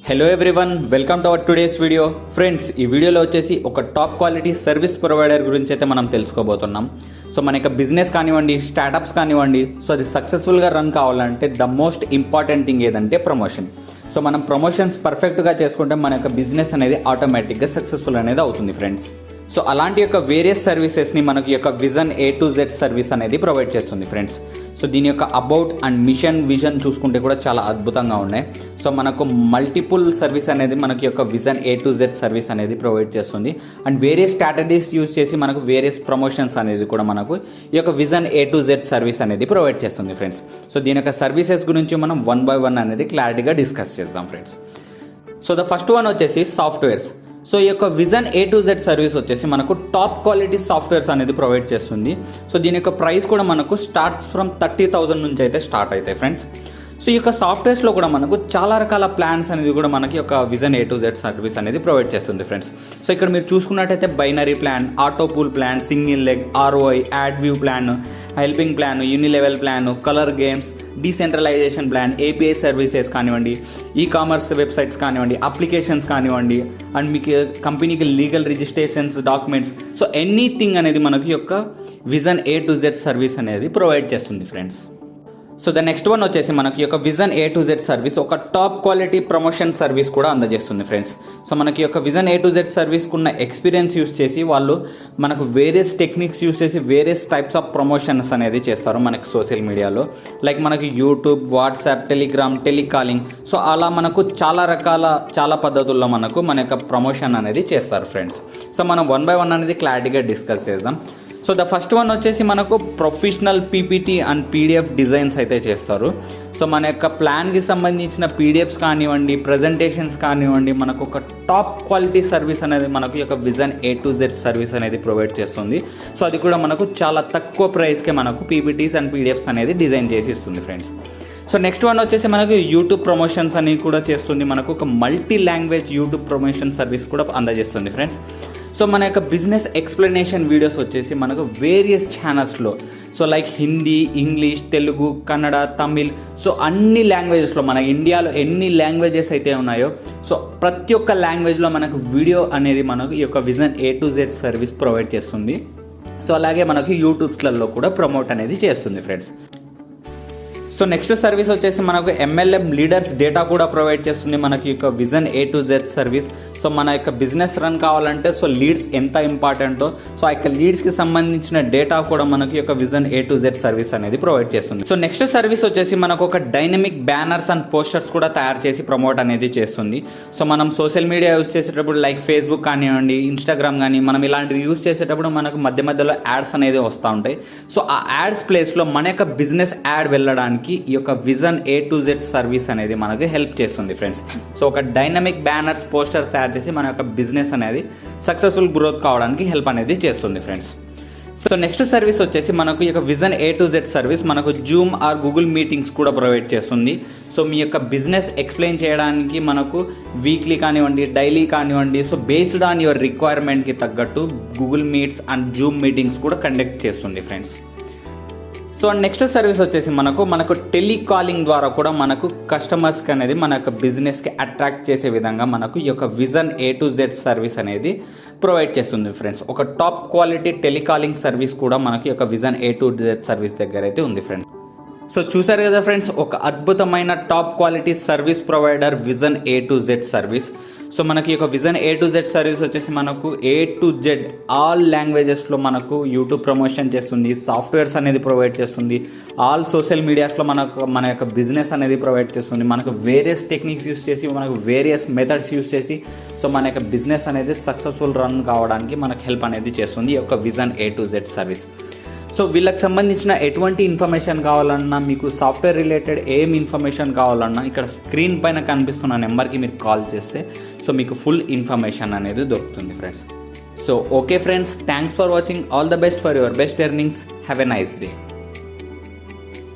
Hello everyone, welcome to our today's video. Friends, ఈ వీడియోలో వచ్చేసి ఒక టాప్ క్వాలిటీ సర్వీస్ ప్రొవైడర్ గురించి అయితే మనం తెలుసుకోబోతున్నాం. సో మన యొక్క బిజినెస్ కానివ్వండి, స్టార్టప్స్ కానివ్వండి, సో అది సక్సెస్ఫుల్గా రన్ కావాలంటే ద మోస్ట్ ఇంపార్టెంట్ థింగ్ ఏదంటే ప్రమోషన్. సో మనం ప్రమోషన్స్ పర్ఫెక్ట్గా చేసుకుంటే మన యొక్క బిజినెస్ అనేది ఆటోమేటిక్గా సక్సెస్ఫుల్ అనేది అవుతుంది ఫ్రెండ్స్. సో అలాంటి యొక్క వేరియస్ సర్వీసెస్ని మనకి యొక్క విజన్ A-Z సర్వీస్ అనేది ప్రొవైడ్ చేస్తుంది ఫ్రెండ్స్. సో దీని యొక్క అబౌట్ అండ్ విజన్ చూసుకుంటే కూడా చాలా అద్భుతంగా ఉన్నాయి. సో మనకు మల్టిపుల్ సర్వీస్ అనేది మనకి యొక్క విజన్ A-Z సర్వీస్ అనేది ప్రొవైడ్ చేస్తుంది. అండ్ వేరియస్ స్ట్రాటజీస్ యూజ్ చేసి మనకు వేరియస్ ప్రమోషన్స్ అనేది కూడా మనకు ఈ యొక్క విజన్ A-Z సర్వీస్ అనేది ప్రొవైడ్ చేస్తుంది ఫ్రెండ్స్. సో దీని యొక్క సర్వీసెస్ గురించి మనం 1 by 1 అనేది క్లారిటీగా డిస్కస్ చేద్దాం friends. So the first one వచ్చేసి సాఫ్ట్వేర్స్. సో ఈ యొక్క విజన్ A-Z సర్వీస్ వచ్చేసి మనకు టాప్ క్వాలిటీ సాఫ్ట్వేర్స్ అనేది ప్రొవైడ్ చేస్తుంది. సో దీని యొక్క ప్రైస్ కూడా మనకు స్టార్ట్స్ ఫ్రమ్ 30,000 నుంచి అయితే స్టార్ట్ అవుతాయి ఫ్రెండ్స్. సో ఈ యొక్క సాఫ్ట్వేర్స్లో కూడా మనకు చాలా రకాల ప్లాన్స్ అనేది కూడా మనకి ఒక విజన్ A-Z సర్వీస్ అనేది ప్రొవైడ్ చేస్తుంది ఫ్రెండ్స్. సో ఇక్కడ మీరు చూసుకున్నట్టయితే binary plan, auto pool plan, single leg, ROI, ad view plan, helping plan, unilevel plan, colour games, decentralisation plan, API services కానివ్వండి, ఈకామర్స్ వెబ్సైట్స్ కానివ్వండి, అప్లికేషన్స్ కానివ్వండి, అండ్ మీకు కంపెనీకి legal registrations, documents, so anything అనేది మనకి యొక్క విజన్ A-Z సర్వీస్ అనేది provide చేస్తుంది friends. So the next one వచ్చేసి మనకి యొక్క విజన్ A-Z సర్వీస్ ఒక టాప్ క్వాలిటీ ప్రమోషన్ సర్వీస్ కూడా అందజేస్తుంది ఫ్రెండ్స్. సో మనకి యొక్క విజన్ A-Z సర్వీస్కి ఉన్న ఎక్స్పీరియన్స్ యూస్ చేసి వాళ్ళు మనకు వేరియస్ టెక్నిక్స్ యూస్ చేసి వేరియస్ టైప్స్ ఆఫ్ ప్రమోషన్స్ అనేది చేస్తారు మనకి సోషల్ మీడియాలో. లైక్ మనకి YouTube, WhatsApp, Telegram, telecalling, so అలా మనకు చాలా పద్ధతుల్లో మనకు మన యొక్క ప్రమోషన్ అనేది చేస్తారు ఫ్రెండ్స్. సో మనం 1 by 1 అనేది క్లారిటీగా డిస్కస్ చేద్దాం. సో ద ఫస్ట్ వన్ వచ్చేసి మనకు professional PPT and PDF designs అయితే చేస్తారు. సో మన యొక్క ప్లాన్కి సంబంధించిన PDFs కానివ్వండి, ప్రజెంటేషన్స్ కానివ్వండి, మనకు ఒక టాప్ క్వాలిటీ సర్వీస్ అనేది మనకు యొక్క విజన్ A-Z సర్వీస్ అనేది ప్రొవైడ్ చేస్తుంది. సో అది కూడా మనకు చాలా తక్కువ ప్రైస్కే మనకు PPTs అండ్ PDFs అనేది డిజైన్ చేసి ఇస్తుంది ఫ్రెండ్స్. సో నెక్స్ట్ వన్ వచ్చేసి మనకు యూట్యూబ్ ప్రమోషన్స్ అని కూడా చేస్తుంది. మనకు ఒక multi language YouTube promotion service కూడా అందజేస్తుంది ఫ్రెండ్స్. సో మన యొక్క బిజినెస్ ఎక్స్ప్లెనేషన్ వీడియోస్ వచ్చేసి మనకు వేరియస్ ఛానల్స్లో, so like Hindi, English, Telugu, Kannada, Tamil, so అన్ని లాంగ్వేజెస్లో మన ఇండియాలో ఎన్ని లాంగ్వేజెస్ అయితే ఉన్నాయో సో ప్రతి ఒక్క లాంగ్వేజ్లో మనకు వీడియో అనేది మనకు ఈ యొక్క విజన్ A-Z సర్వీస్ ప్రొవైడ్ చేస్తుంది. సో అలాగే మనకు యూట్యూబ్స్లలో కూడా ప్రమోట్ అనేది చేస్తుంది ఫ్రెండ్స్. సో నెక్స్ట్ సర్వీస్ వచ్చేసి మనకు MLM లీడర్స్ డేటా కూడా ప్రొవైడ్ చేస్తుంది మనకి యొక్క విజన్ A-Z సర్వీస్. సో మన యొక్క బిజినెస్ రన్ కావాలంటే సో లీడ్స్ ఎంత ఇంపార్టెంటో సో ఆ యొక్క లీడ్స్కి సంబంధించిన డేటా కూడా మనకి యొక్క విజన్ A-Z సర్వీస్ అనేది ప్రొవైడ్ చేస్తుంది. సో నెక్స్ట్ సర్వీస్ వచ్చేసి మనకు ఒక డైనమిక్ బ్యానర్స్ అండ్ పోస్టర్స్ కూడా తయారు చేసి ప్రమోట్ అనేది చేస్తుంది. సో మనం సోషల్ మీడియా యూస్ చేసేటప్పుడు లైక్ ఫేస్బుక్ కానివ్వండి, ఇన్స్టాగ్రామ్ కానీ మనం ఇలాంటివి యూస్ చేసేటప్పుడు మనకు మధ్యలో యాడ్స్ అనేది వస్తూ ఉంటాయి. సో ఆ యాడ్స్ ప్లేస్లో మన యొక్క బిజినెస్ యాడ్ వెళ్ళడానికి ఈ యొక్క విజన్ A-Z సర్వీస్ అనేది మనకు హెల్ప్ చేస్తుంది ఫ్రెండ్స్. సో ఒక డైనమిక్ బ్యానర్స్, పోస్టర్స్ తయారు చేసి మన యొక్క బిజినెస్ అనేది సక్సెస్ఫుల్ గ్రోత్ కావడానికి హెల్ప్ అనేది చేస్తుంది ఫ్రెండ్స్. సో నెక్స్ట్ సర్వీస్ వచ్చేసి మనకు ఈ యొక్క విజన్ A-Z సర్వీస్ మనకు జూమ్ ఆర్ గూగుల్ మీటింగ్స్ కూడా ప్రొవైడ్ చేస్తుంది. సో మీ యొక్క బిజినెస్ ఎక్స్ప్లెయిన్ చేయడానికి మనకు వీక్లీ కానివ్వండి, డైలీ కానివ్వండి, సో బేస్డ్ ఆన్ యువర్ రిక్వైర్మెంట్కి తగ్గట్టు Google meets and zoom meetings కూడా కండక్ట్ చేస్తుంది ఫ్రెండ్స్. సో నెక్స్ట్ సర్వీస్ వచ్చేసి మనకు టెలికాలింగ్ ద్వారా కూడా మనకు కస్టమర్స్కి అనేది మన యొక్క బిజినెస్కి అట్రాక్ట్ చేసే విధంగా మనకు ఈ యొక్క విజన్ A-Z సర్వీస్ అనేది ప్రొవైడ్ చేస్తుంది ఫ్రెండ్స్. ఒక టాప్ క్వాలిటీ టెలికాలింగ్ సర్వీస్ కూడా మనకి యొక్క విజన్ A-Z సర్వీస్ దగ్గర అయితే ఉంది ఫ్రెండ్స్. సో చూసారు కదా ఫ్రెండ్స్, ఒక అద్భుతమైన top quality service provider vision A-Z service. So మనకి యొక్క విజన్ A-Z సర్వీస్ వచ్చేసి మనకు A-Z ఆల్ లాంగ్వేజెస్లో మనకు యూట్యూబ్ ప్రమోషన్ చేస్తుంది, సాఫ్ట్వేర్స్ అనేది ప్రొవైడ్ చేస్తుంది, ఆల్ సోషల్ మీడియాస్లో మన యొక్క బిజినెస్ అనేది ప్రొవైడ్ చేస్తుంది. మనకు వేరియస్ టెక్నిక్స్ యూస్ చేసి, మనకు వేరియస్ మెథడ్స్ యూస్ చేసి సో మన యొక్క బిజినెస్ అనేది సక్సెస్ఫుల్ రన్ కావడానికి మనకు హెల్ప్ అనేది చేస్తుంది ఈ యొక్క విజన్ A-Z సర్వీస్. సో వీళ్ళకి సంబంధించిన ఎటువంటి ఇన్ఫర్మేషన్ కావాలన్నా, మీకు సాఫ్ట్వేర్ రిలేటెడ్ ఏం ఇన్ఫర్మేషన్ కావాలన్నా ఇక్కడ స్క్రీన్ పైన కనిపిస్తున్న నెంబర్కి మీరు కాల్ చేస్తే సో మీకు ఫుల్ ఇన్ఫర్మేషన్ అనేది దొరుకుతుంది friends. So okay friends, thanks for watching. All the best for your best earnings. Have a nice day.